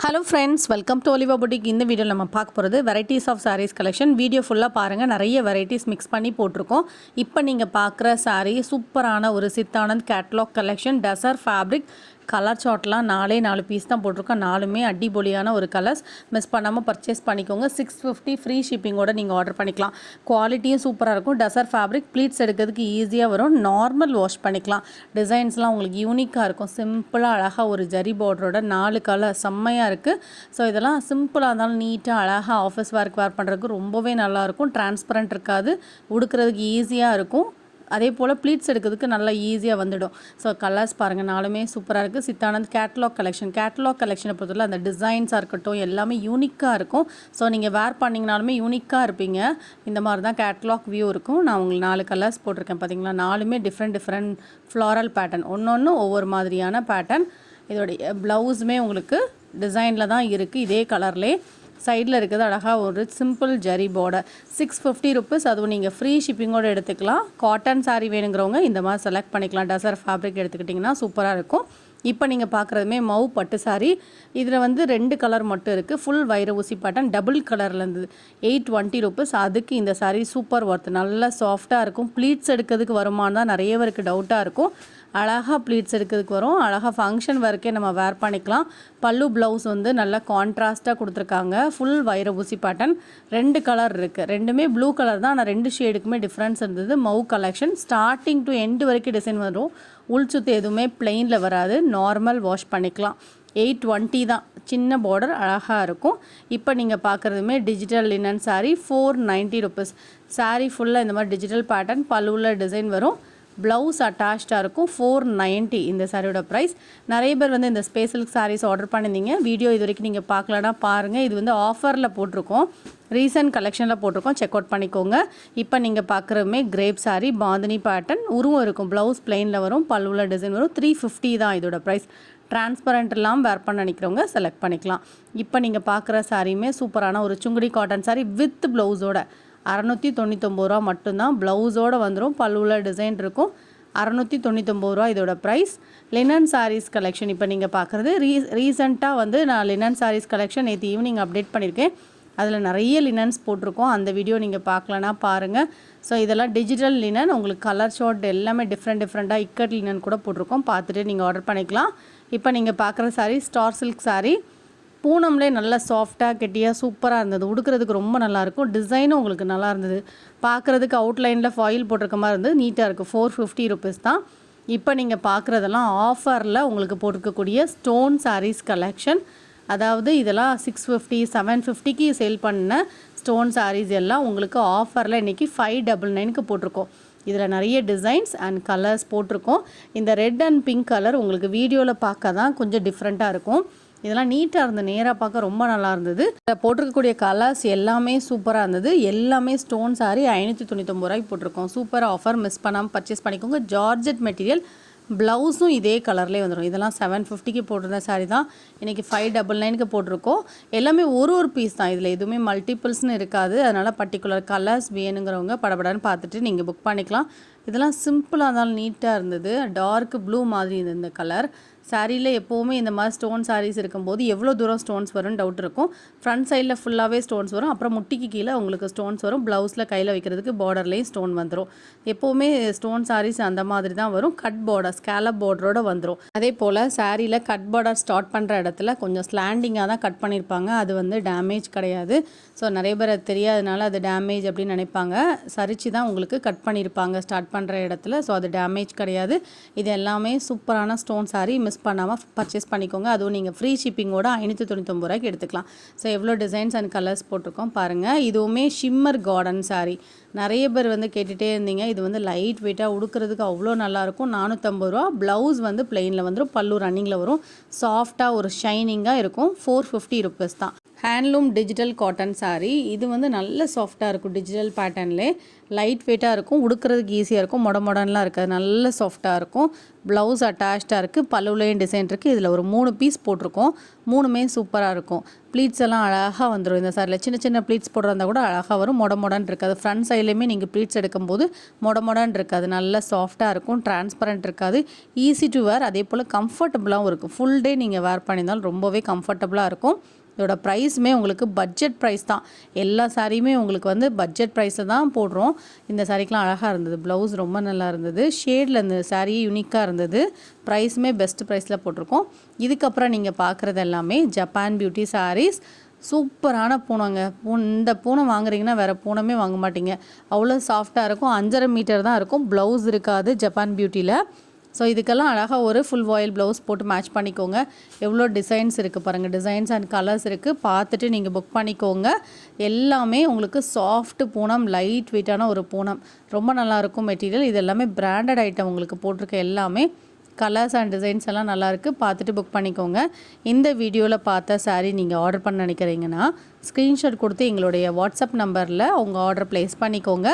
Hello friends, welcome to Oliva boutique. இந்த வீடியோவில் நம்ம பார்க்க போகிறது varieties of saris collection. Video ஃபுல்லாக பாருங்கள், நிறைய வெரைட்டிஸ் மிக்ஸ் பண்ணி போட்டிருக்கோம். இப்போ நீங்கள் பார்க்குற சாரீ சூப்பரான ஒரு Siddhanand catalogue collection. Tussar fabric colour சார்ட்லாம் 4 பீஸ் தான் போட்டிருக்கோம். 4மே அடிபொலியான ஒரு கலர்ஸ். மிஸ் பண்ணாமல் பர்ச்சேஸ் பண்ணிக்கோங்க. 650 ஃப்ரீ ஷிப்பிங்கோட நீங்கள் ஆர்டர் பண்ணிக்கலாம். குவாலிட்டியும் சூப்பராக இருக்கும். டசர் ஃபேப்ரிக் ப்ளீட்ஸ் எடுக்கிறதுக்கு ஈஸியாக வரும். நார்மல் வாஷ் பண்ணிக்கலாம். டிசைன்ஸ்லாம் உங்களுக்கு யூனிக்காக இருக்கும். சிம்பிளாக அழகாக ஒரு ஜரி பார்டரோட 4 கலர் செம்மையாக இருக்குது. ஸோ இதெல்லாம் சிம்பிளாக இருந்தாலும் நீட்டாக அழகாக ஆஃபீஸ் ஒர்க் வேர் பண்ணுறதுக்கு ரொம்பவே நல்லாயிருக்கும். டிரான்ஸ்பரண்ட் இருக்காது, உடுக்கிறதுக்கு ஈஸியாக இருக்கும். அதே போல் ப்ளீட்ஸ் எடுக்கிறதுக்கு நல்லா ஈஸியாக வந்துடும். ஸோ கலர்ஸ் பாருங்கள், 4மே சூப்பராக இருக்குது. Chidanand catalogue collection. கேட்லாக் கலெக்ஷனை பொறுத்தவரை அந்த டிசைன்ஸாக இருக்கட்டும் எல்லாமே யூனிக்காக இருக்கும். ஸோ நீங்கள் வேர் பண்ணிங்கனாலுமே யூனிக்காக இருப்பீங்க. இந்த மாதிரி தான் கேட்லாக் வியூ இருக்கும். நான் உங்களுக்கு 4 கலர்ஸ் போட்டிருக்கேன் பார்த்தீங்களா. 4மே டிஃப்ரெண்ட் ஃப்ளாரல் பேட்டர்ன், ஒன்று ஒவ்வொரு மாதிரியான பேட்டர்ன். இதோடைய ப்ளவுஸுமே உங்களுக்கு டிசைனில் தான் இருக்குது. இதே கலர்லேயே சைடில் இருக்கிறது அழகாக ஒரு சிம்பிள் ஜரி பார்டர். 650 ருப்பீஸ். அதுவும் நீங்கள் ஃப்ரீ ஷிப்பிங்கோடு எடுத்துக்கலாம். காட்டன் சாரீ வேணுங்கிறவங்க இந்த மாதிரி செலக்ட் பண்ணிக்கலாம். டசர் ஃபேப்ரிக் எடுத்துக்கிட்டிங்கன்னா சூப்பராக இருக்கும். இப்போ நீங்கள் பார்க்குறதுமே மவு பட்டு சாரீ. இதில் 2 கலர் மட்டும் இருக்குது. ஃபுல் வைர ஊசி பேட்டர்ன் டபுள் கலரில் இருந்தது. 820 ருப்பீஸ். அதுக்கு இந்த சாரீ சூப்பர் ஒர்த். நல்லா சாஃப்டாக இருக்கும். ப்ளீட்ஸ் எடுக்கிறதுக்கு வருமானு தான் நிறைய பேருக்கு டவுட்டாக இருக்கும். அழகாக ப்ளீட்ஸ் எடுக்கிறதுக்கு வரும். அழகாக ஃபங்க்ஷன் வரைக்கே நம்ம வேர் பண்ணிக்கலாம். பல்லு ப்ளவுஸ் நல்லா கான்ட்ராஸ்ட்டாக கொடுத்துருக்காங்க. ஃபுல் வைர ஊசி பேட்டர்ன். 2 கலர் இருக்குது. ரெண்டுமே ப்ளூ கலர் தான். ஆனால் 2 ஷேடுக்குமே டிஃப்ரென்ஸ் இருந்தது. Mau collection. Starting to end வரைக்கும் டிசைன் வரும். உள் சுத்து எதுவுமே பிளெயினில் வராது. நார்மல் வாஷ் பண்ணிக்கலாம். 820 தான். சின்ன பார்டர் அழகாக இருக்கும். இப்போ நீங்கள் பார்க்குறதுமே digital linen sari. 490 rupees. Sari ஃபுல்லாக இந்த மாதிரி டிஜிட்டல் பேட்டர்ன் பல்லுவில் டிசைன் வரும். ப்ளவுஸ் அட்டாச்சாக இருக்கும். 490 இந்த சாரியோட ப்ரைஸ். நிறைய பேர் இந்த ஸ்பெஷல் சாரீஸ் ஆர்டர் பண்ணியிருந்தீங்க. வீடியோ இது வரைக்கும் நீங்கள் பார்க்கலன்னா பாருங்கள். இது ஆஃபரில் போட்டிருக்கோம். ரீசன்ட் கலெக்ஷனில் போட்டிருக்கோம். செக் அவுட் பண்ணிக்கோங்க. இப்போ நீங்கள் பார்க்குறதுமே கிரேப் சாரீ. பாந்தினி பேட்டர்ன் உருவம் இருக்கும். ப்ளவுஸ் பிளெயினில் வரும். பல்லுவில் டிசைன் வரும். 350 தான் இதோட ப்ரைஸ். டிரான்ஸ்பரண்ட் எல்லாம் வேர் பண்ண நினைக்கிறவங்க செலக்ட் பண்ணிக்கலாம். இப்போ நீங்கள் பார்க்குற சாரியுமே சூப்பரான ஒரு சுங்குடி காட்டன் சாரீ வித் ப்ளவுஸோட 699 ரூபா மட்டும்தான். ப்ளவுஸோடு வந்துடும். பல்லுவில் டிசைன் இருக்கும். 699 ரூபா இதோட ப்ரைஸ். லினன் சாரீஸ் கலெக்ஷன் இப்போ நீங்கள் பார்க்குறது. ரீசெண்டாக நான் லினன் சாரீஸ் கலெக்ஷன் நேற்று ஈவினிங் அப்டேட் பண்ணியிருக்கேன். அதில் நிறைய லினன்ஸ் போட்டிருக்கோம். அந்த வீடியோ நீங்கள் பார்க்கலன்னா பாருங்கள். ஸோ இதெல்லாம் டிஜிட்டல் லினன். உங்களுக்கு கலர் ஷார்ட் எல்லாமே டிஃப்ரெண்ட்டாக இக்கட் லினன் கூட போட்டிருக்கோம். பார்த்துட்டு நீங்கள் ஆர்டர் பண்ணிக்கலாம். இப்போ நீங்கள் பார்க்குற சாரீ ஸ்டார் சில்க் சாரீ. பூனம்லே நல்லா சாஃப்டாக கெட்டியாக சூப்பராக இருந்தது. உடுக்கிறதுக்கு ரொம்ப நல்லாயிருக்கும். டிசைனும் உங்களுக்கு நல்லா இருந்தது. பார்க்குறதுக்கு அவுட்லைனில் ஃபாயில் போட்டிருக்க மாதிரி இருந்தது. நீட்டாக இருக்குது. 450 ருப்பீஸ் தான். இப்போ நீங்கள் பார்க்குறதெல்லாம் ஆஃபரில் உங்களுக்கு போட்டிருக்கக்கூடிய ஸ்டோன் சாரீஸ் கலெக்ஷன். அதாவது இதெல்லாம் 650 750க்கு சேல் பண்ண ஸ்டோன் சாரீஸ் எல்லாம் உங்களுக்கு ஆஃபரில் இன்றைக்கி 599க்கு போட்டிருக்கோம். இதில் நிறைய டிசைன்ஸ் அண்ட் கலர்ஸ் போட்டிருக்கோம். இந்த ரெட் அண்ட் பிங்க் கலர் உங்களுக்கு வீடியோவில் பார்க்க தான் கொஞ்சம் டிஃப்ரெண்ட்டாக இருக்கும். இதெல்லாம் நீட்டாக இருந்தது. நேராக பார்க்க ரொம்ப நல்லா இருந்தது. போட்டிருக்கக்கூடிய கலர்ஸ் எல்லாமே சூப்பராக இருந்தது. எல்லாமே ஸ்டோன் சாரீ 599 ரூபாய்க்கு போட்டிருக்கோம். Super offer. மிஸ் பண்ணாமல் பர்ச்சேஸ் பண்ணிக்கோங்க. Georgette material. ப்ளவுஸும் இதே கலர்லேயே வந்துடும். இதெல்லாம் 750க்கு போட்டிருந்த சாரீ தான். இன்றைக்கி 599க்கு போட்டிருக்கோம். எல்லாமே ஒரு பீஸ் தான். இதில் எதுவுமே மல்டிபிள்ஸ்னு இருக்காது. அதனால் பர்டிகுலர் கலர்ஸ் வேணுங்கிறவங்க படபடன்னு பார்த்துட்டு நீங்கள் புக் பண்ணிக்கலாம். இதெல்லாம் சிம்பிளாக இருந்தாலும் நீட்டாக இருந்தது. டார்க் ப்ளூ மாதிரி இருந்தது இந்த கலர். சாரியில் எப்போவுமே இந்த மாதிரி ஸ்டோன் சாரீஸ் இருக்கும்போது எவ்வளோ தூரம் ஸ்டோன்ஸ் வரும்னு டவுட் இருக்கும். ஃப்ரண்ட் சைடில் ஃபுல்லாகவே ஸ்டோன்ஸ் வரும். அப்புறம் முட்டிக்கு கீழே உங்களுக்கு ஸ்டோன்ஸ் வரும். ப்ளவுஸில் கையில் வைக்கிறதுக்கு பார்டர்லேயும் ஸ்டோன் வந்துடும். எப்போவுமே ஸ்டோன் சாரீஸ் அந்த மாதிரி தான் வரும். கட் பார்டர் ஸ்கேலப் பார்டரோட வந்துடும். அதே போல் சாரியில் கட் பார்டர் ஸ்டார்ட் பண்ணுற இடத்துல கொஞ்சம் ஸ்லாண்டிங்காக தான் கட் பண்ணியிருப்பாங்க. அது டேமேஜ் கிடையாது. ஸோ நிறைய பேர் அது தெரியாதனால அது டேமேஜ் அப்படின்னு நினைப்பாங்க. சரிச்சு தான் உங்களுக்கு கட் பண்ணியிருப்பாங்க ஸ்டார்ட் பண்ணுற இடத்துல. ஸோ அது டேமேஜ் கிடையாது. இது எல்லாமே சூப்பரான ஸ்டோன் சாரீ. மிஸ் பண்ணாமல் பர்ச்சேஸ் பண்ணிக்கோங்க. அதுவும் நீங்கள் ஃப்ரீ ஷிப்பிங்கோட 599 ரூபாய்க்கு எடுத்துக்கலாம். ஸோ எவ்வளோ டிசைன்ஸ் அண்ட் கலர்ஸ் போட்டிருக்கோம் பாருங்கள். இதுவுமே ஷிம்மர் கார்டன் சாரீ. நிறைய பேர் கேட்டுகிட்டே இருந்தீங்க. இது லைட் வெயிட்டாக உடுக்கிறதுக்கு அவ்வளோ நல்லாயிருக்கும். 450 ரூபா. ப்ளவுஸ் பிளெயினில் வந்துடும். பல்லு ரன்னிங்கில் வரும். சாஃப்டாக ஒரு ஷைனிங்காக இருக்கும். 450 ருப்பீஸ் தான். Handloom digital cotton saree. இது வந்து நல்ல சாஃப்டாக இருக்கும், டிஜிட்டல் பேட்டர்ன்லே லைட் வெயிட்டாக இருக்கும், உடுக்கிறதுக்கு ஈஸியாக இருக்கும், மொடலாம் இருக்காது, நல்ல சாஃப்டாக இருக்கும். ப்ளவுஸ் அட்டாச்சாக இருக்குது, பல்லுலேயும் டிசைன் இருக்குது. இதில் ஒரு 3 பீஸ் போட்டிருக்கோம், 3மே சூப்பராக இருக்கும். ப்ளீட்ஸ் எல்லாம் அழகாக வந்துடும் இந்த சாரியில். சின்ன சின்ன ப்ளீட்ஸ் போடுறதா கூட அழகாக வரும், மொடன்னு இருக்காது. ஃப்ரண்ட் சைட்லேயுமே நீங்கள் ப்ளீட்ஸ் எடுக்கும்போது மொடன்னு இருக்காது, நல்ல சாஃப்டாக இருக்கும், டிரான்ஸ்பரண்ட் இருக்காது, ஈஸி டு வேர். அதே போல் கம்ஃபர்டபுளாகவும் இருக்கும். ஃபுல் டே நீங்கள் வேர் பண்ணியிருந்தாலும் ரொம்பவே கம்ஃபர்டபுளாக இருக்கும். இதோட ப்ரைஸுமே உங்களுக்கு பட்ஜெட் ப்ரைஸ் தான். எல்லா சாரியுமே உங்களுக்கு வந்து பட்ஜெட் ப்ரைஸில் தான் போடுறோம். இந்த சாரிக்கெலாம் அழகாக இருந்தது, ப்ளவுஸ் ரொம்ப நல்லா இருந்தது, ஷேடில் இந்த சாரீ யூனிக்காக இருந்தது. ப்ரைஸுமே பெஸ்ட் ப்ரைஸில் போட்டிருக்கோம். இதுக்கப்புறம் நீங்கள் பார்க்குறது எல்லாமே ஜப்பான் பியூட்டி சாரீஸ். சூப்பரான பூனைங்க. இந்த பூனை வாங்குறீங்கன்னா வேறு பூனமே வாங்க மாட்டீங்க, அவ்வளோ சாஃப்டாக இருக்கும். 5.5 மீட்டர் தான் இருக்கும், ப்ளவுஸ் இருக்காது ஜப்பான் பியூட்டியில். ஸோ இதுக்கெல்லாம் அழகாக ஒரு ஃபுல் வாயில் ப்ளவுஸ் போட்டு மேட்ச் பண்ணிக்கோங்க. எவ்வளோ டிசைன்ஸ் இருக்குது பாருங்கள், டிசைன்ஸ் அண்ட் கலர்ஸ் இருக்குது, பார்த்துட்டு நீங்கள் புக் பண்ணிக்கோங்க. எல்லாமே உங்களுக்கு சாஃப்ட் பூனம், லைட் வெயிட்டான ஒரு பூனம், ரொம்ப நல்லாயிருக்கும் மெட்டீரியல். இது எல்லாமே பிராண்டட் ஐட்டம் உங்களுக்கு போட்டிருக்க எல்லாமே. கலர்ஸ் அண்ட் டிசைன்ஸ் எல்லாம் நல்லாயிருக்கு, பார்த்துட்டு புக் பண்ணிக்கோங்க. இந்த வீடியோவில் பார்த்த சாரீ நீங்கள் ஆர்டர் பண்ண நினைக்கிறீங்கன்னா ஸ்க்ரீன்ஷாட் கொடுத்து எங்களுடைய வாட்ஸ்அப் நம்பரில் உங்கள் ஆர்டர் ப்ளேஸ் பண்ணிக்கோங்க.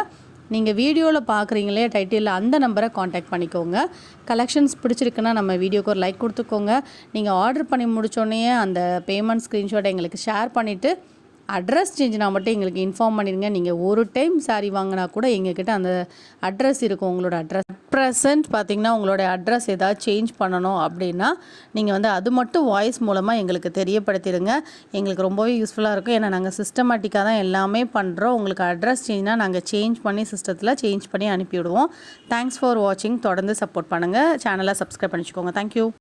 நீங்கள் வீடியோவில் பார்க்குறீங்களே டைட்டிலில் அந்த நம்பரை காண்டாக்ட் பண்ணிக்கோங்க. கலெக்ஷன்ஸ் பிடிச்சிருக்குன்னா நம்ம வீடியோக்கு ஒரு லைக் கொடுத்துக்கோங்க. நீங்கள் ஆர்டர் பண்ணி முடிச்சோடனே அந்த பேமெண்ட் ஸ்க்ரீன்ஷாட்டை எங்களுக்கு ஷேர் பண்ணிவிட்டு அட்ரஸ் சேஞ்சுனா மட்டும் எங்களுக்கு இன்ஃபார்ம் பண்ணிடுங்க. நீங்கள் ஒரு டைம் சாரீ வாங்கினா கூட எங்ககிட்ட அந்த அட்ரஸ் இருக்கும், உங்களோட அட்ரஸ். ப்ரெசன்ட் பார்த்திங்கன்னா உங்களோட அட்ரஸ் ஏதாவது சேஞ்ச் பண்ணணும் அப்படின்னா நீங்கள் வந்து அது மட்டும் வாய்ஸ் மூலமாக எங்களுக்கு தெரியப்படுத்திடுங்க. எங்களுக்கு ரொம்பவே யூஸ்ஃபுல்லாக இருக்கும். ஏன்னா நாங்கள் சிஸ்டமேட்டிக்காக தான் எல்லாமே பண்ணுறோம். உங்களுக்கு அட்ரஸ் சேஞ்ச்னா நாங்கள் சேஞ்ச் பண்ணி சிஸ்டத்தில் சேஞ்ச் பண்ணி அனுப்பிவிடுவோம். தேங்க்ஸ் ஃபார் வாட்சிங். தொடர்ந்து சப்போர்ட் பண்ணுங்கள், சேனலை சப்ஸ்கிரைப் பண்ணிச்சுக்கோங்க. தேங்க்யூ.